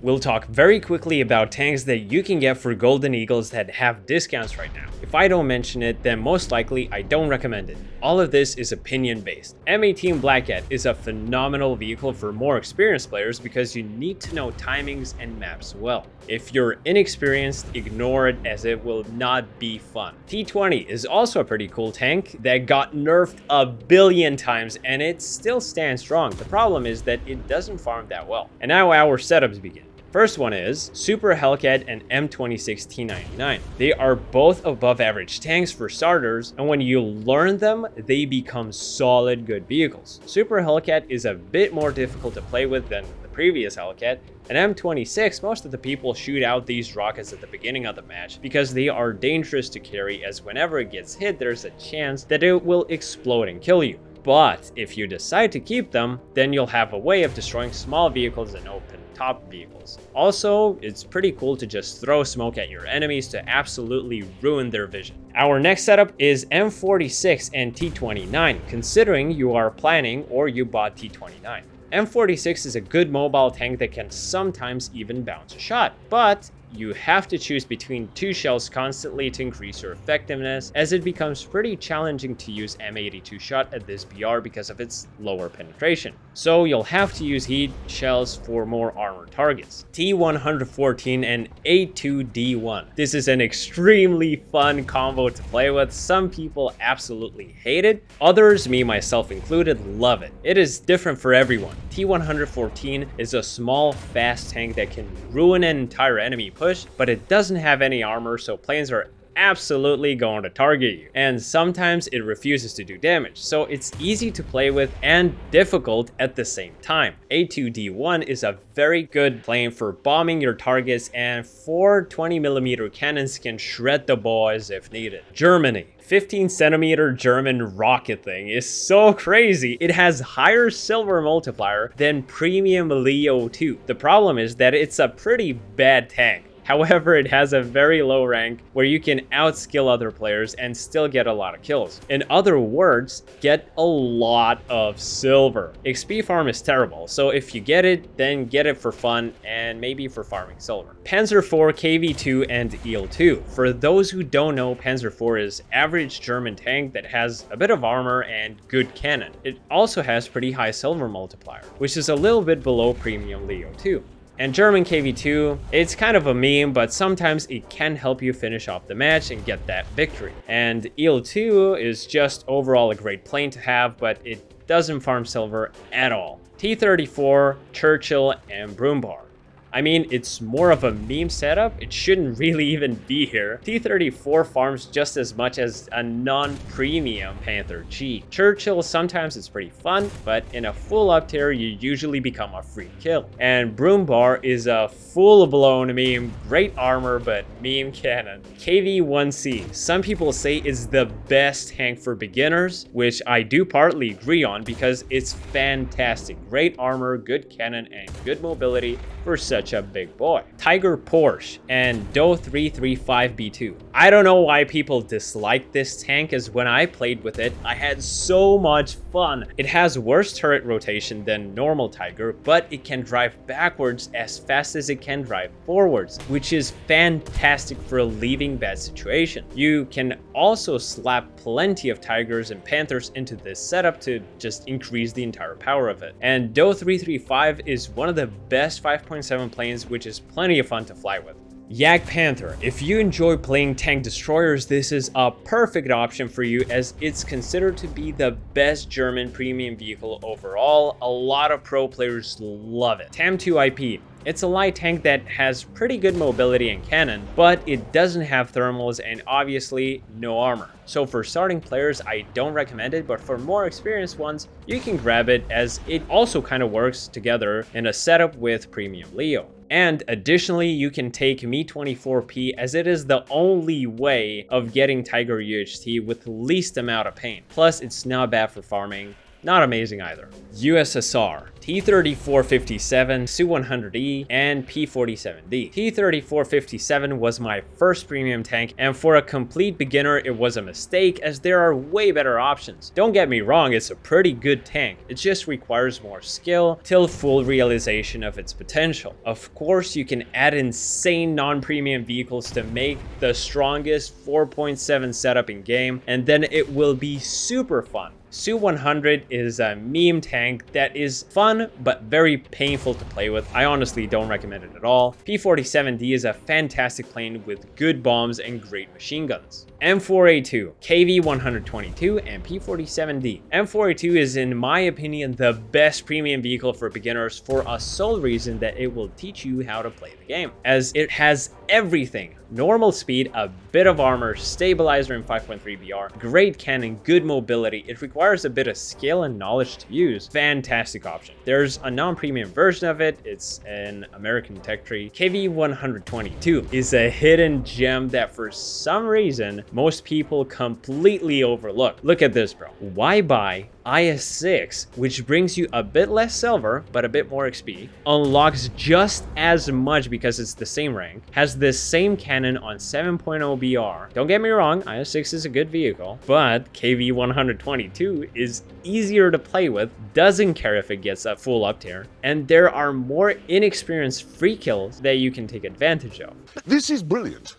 We'll talk very quickly about tanks that you can get for Golden Eagles that have discounts right now. If I don't mention it, then most likely I don't recommend it. All of this is opinion based. M18 Black Cat is a phenomenal vehicle for more experienced players because you need to know timings and maps well. If you're inexperienced, ignore it as it will not be fun. T20 is also a pretty cool tank that got nerfed a billion times and it still stands strong. The problem is that it doesn't farm that well. And now our setups begin. First one is Super Hellcat and M26 T99. They are both above average tanks for starters, and when you learn them, they become solid good vehicles. Super Hellcat is a bit more difficult to play with than the previous Hellcat, and M26, most of the people shoot out these rockets at the beginning of the match because they are dangerous to carry, as whenever it gets hit, there's a chance that it will explode and kill you. But if you decide to keep them, then you'll have a way of destroying small vehicles and open top vehicles. Also, it's pretty cool to just throw smoke at your enemies to absolutely ruin their vision. Our next setup is M46 and T29, considering you are planning or you bought T29. M46 is a good mobile tank that can sometimes even bounce a shot, but you have to choose between two shells constantly to increase your effectiveness, as it becomes pretty challenging to use M82 shot at this BR because of its lower penetration. So you'll have to use heat shells for more armored targets. T114 and A2D1. This is an extremely fun combo to play with. Some people absolutely hate it. Others, me myself included, love it. It is different for everyone. T114 is a small, fast tank that can ruin an entire enemy push, but it doesn't have any armor, so planes are absolutely going to target you, and sometimes it refuses to do damage, so it's easy to play with and difficult at the same time. A2D1 is a very good plane for bombing your targets, and 4 20mm cannons can shred the boys if needed. Germany. 15 centimeter German rocket thing is so crazy. It has higher silver multiplier than Premium Leo 2. The problem is that it's a pretty bad tank. However, it has a very low rank where you can outskill other players and still get a lot of kills. In other words, get a lot of silver. XP farm is terrible, so if you get it, then get it for fun and maybe for farming silver. Panzer IV, KV2, and EL2. For those who don't know, Panzer IV is average German tank that has a bit of armor and good cannon. It also has pretty high silver multiplier, which is a little bit below Premium Leo 2. And German KV2, it's kind of a meme, but sometimes it can help you finish off the match and get that victory. And EL2 is just overall a great plane to have, but it doesn't farm silver at all. T34, Churchill, and Brummbär. I mean, it's more of a meme setup. It shouldn't really even be here. T34 farms just as much as a non-premium Panther G. Churchill, sometimes it's pretty fun, but in a full up tier, you usually become a free kill. And Brummbär is a full-blown meme, great armor, but meme cannon. KV1C, some people say is the best tank for beginners, which I do partly agree on because it's fantastic. Great armor, good cannon, and good mobility for such a big boy. Tiger Porsche and Do 335B2. I don't know why people dislike this tank, as when I played with it, I had so much fun. It has worse turret rotation than normal Tiger, but it can drive backwards as fast as it can drive forwards, which is fantastic for leaving bad situation. You can also slap plenty of Tigers and Panthers into this setup to just increase the entire power of it. And Do 335 is one of the best 5.7 planes, which is plenty of fun to fly with. Jagdpanther. If you enjoy playing tank destroyers, this is a perfect option for you, as it's considered to be the best German premium vehicle overall. A lot of pro players love it. TAM2 IP. It's a light tank that has pretty good mobility and cannon, but it doesn't have thermals and obviously no armor. So for starting players, I don't recommend it, but for more experienced ones, you can grab it, as it also kind of works together in a setup with Premium Leo. And additionally, you can take Mi-24P, as it is the only way of getting Tiger UHT with the least amount of pain. Plus, it's not bad for farming. not amazing either. USSR, T-3457, Su-100E, and P-47D. T-3457 was my first premium tank, and for a complete beginner it was a mistake as there are way better options. Don't get me wrong, it's a pretty good tank, it just requires more skill till full realization of its potential. Of course, you can add insane non-premium vehicles to make the strongest 4.7 setup in game, and then it will be super fun. Su-100 is a meme tank that is fun but very painful to play with. I honestly don't recommend it at all. P-47D is a fantastic plane with good bombs and great machine guns. M4A2, KV-122, and P-47D. M4A2 is, in my opinion, the best premium vehicle for beginners for a sole reason that it will teach you how to play the game, as it has everything. Normal speed, a bit of armor, stabilizer in 5.3 BR, great cannon, good mobility. It requires a bit of skill and knowledge to use. Fantastic option. There's a non-premium version of it. It's an American tech tree. KV-122 is a hidden gem that for some reason most people completely overlook. Look at this, bro. Why buy IS-6, which brings you a bit less silver but a bit more XP, unlocks just as much because it's the same rank, has this same cannon on 7.0 BR. Don't get me wrong, IS-6 is a good vehicle, but KV-122 is easier to play with, doesn't care if it gets a full up tier, and there are more inexperienced free kills that you can take advantage of. This is brilliant,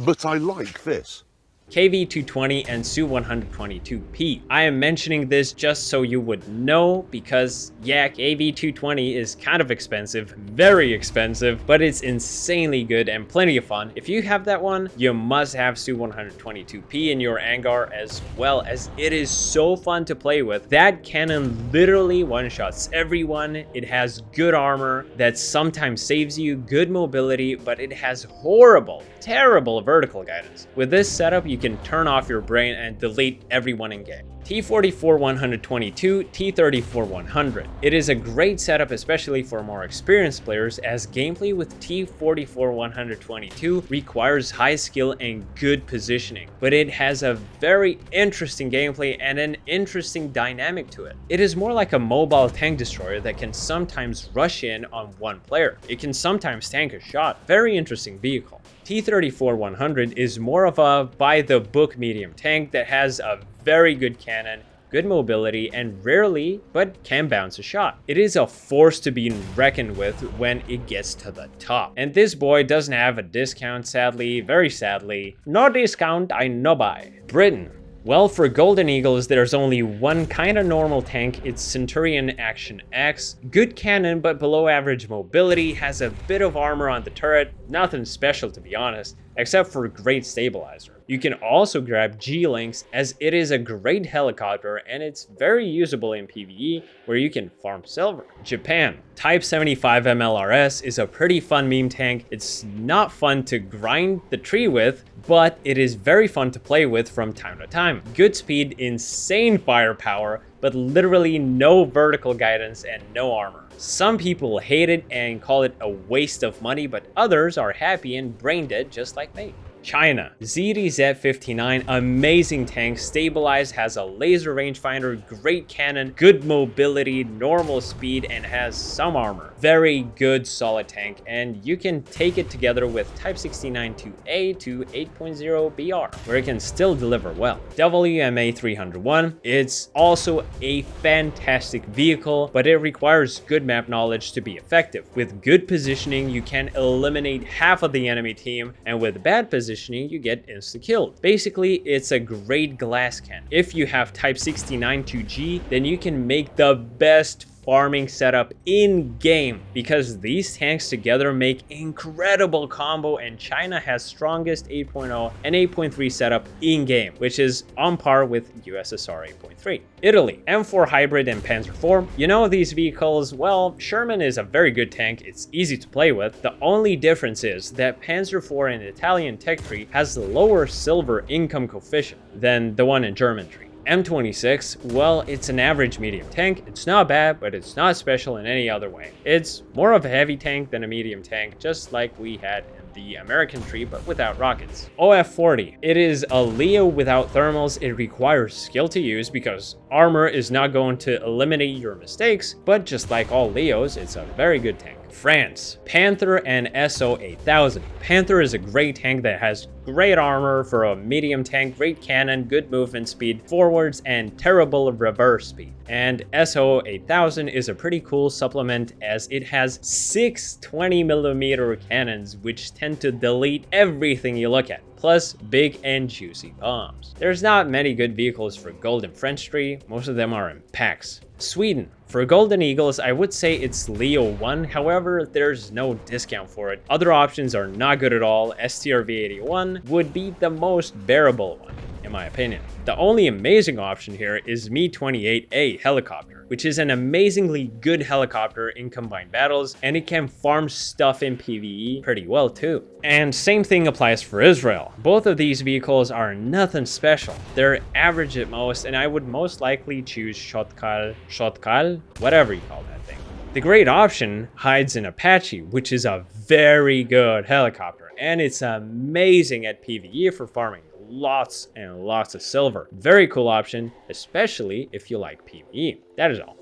but I like this. KV-220 and Su-122P. I am mentioning this just so you would know because, yeah, KV-220 is kind of expensive, very expensive, but it's insanely good and plenty of fun. If you have that one, you must have Su-122P in your Angar as well, as it is so fun to play with. That cannon literally one-shots everyone. It has good armor that sometimes saves you, good mobility, but it has horrible, terrible vertical guidance. With this setup, you can turn off your brain and delete everyone in game. T-44-122, T-34-100. It is a great setup, especially for more experienced players, as gameplay with T-44-122 requires high skill and good positioning, but it has a very interesting gameplay and an interesting dynamic to it. It is more like a mobile tank destroyer that can sometimes rush in on one player. It can sometimes tank a shot. Very interesting vehicle. T-34-100 is more of a by-the-book medium tank that has a very good cannon, good mobility, and rarely, but can bounce a shot. It is a force to be reckoned with when it gets to the top. And this boy doesn't have a discount, sadly, very sadly. No discount, I no buy. Britain. Well, for Golden Eagles, there's only one kind of normal tank. It's Centurion Action X. Good cannon, but below average mobility, has a bit of armor on the turret. Nothing special, to be honest, except for great stabilizer. You can also grab G-Lynx, as it is a great helicopter and it's very usable in PvE where you can farm silver. Japan. Type 75 MLRS is a pretty fun meme tank. It's not fun to grind the tree with, but it is very fun to play with from time to time. Good speed, insane firepower, but literally no vertical guidance and no armor. Some people hate it and call it a waste of money, but others are happy and brain dead just like me. China. ZDZ-59, amazing tank, stabilized, has a laser rangefinder, great cannon, good mobility, normal speed, and has some armor. Very good solid tank, and you can take it together with Type 69-2A to 8.0 BR, where it can still deliver well. WMA-301, it's also a fantastic vehicle, but it requires good map knowledge to be effective. With good positioning, you can eliminate half of the enemy team, and with bad positioning, you get insta-killed. Basically, it's a great glass cannon. If you have Type 69-2G, then you can make the best farming setup in game, because these tanks together make incredible combo, and China has strongest 8.0 and 8.3 setup in game, which is on par with USSR 8.3. Italy. M4 Hybrid and Panzer IV. You know these vehicles, well, Sherman is a very good tank, it's easy to play with. The only difference is that Panzer IV in Italian tech tree has the lower silver income coefficient than the one in German tree. M26, well, it's an average medium tank. It's not bad, but it's not special in any other way. It's more of a heavy tank than a medium tank, just like we had in the American tree, but without rockets. OF40, it is a Leo without thermals. It requires skill to use because armor is not going to eliminate your mistakes, but just like all Leos, it's a very good tank. France, Panther and SO8000. Panther is a great tank that has great armor for a medium tank, great cannon, good movement speed, forwards, and terrible reverse speed. And SO8000 is a pretty cool supplement as it has 6 20mm cannons which tend to delete everything you look at, plus big and juicy bombs. There's not many good vehicles for Golden French tree, most of them are in packs. Sweden. For Golden Eagles, I would say it's Leo 1, however, there's no discount for it. Other options are not good at all. STRV81 would be the most bearable one, in my opinion. The only amazing option here is Mi-28A helicopter, which is an amazingly good helicopter in combined battles, and it can farm stuff in PvE pretty well too. And same thing applies for Israel. Both of these vehicles are nothing special. They're average at most, and I would most likely choose Shotkal, whatever you call that thing. The great option hides in Apache, which is a very good helicopter, and it's amazing at PvE for farming lots and lots of silver. Very cool option, especially if you like PvE. That is all.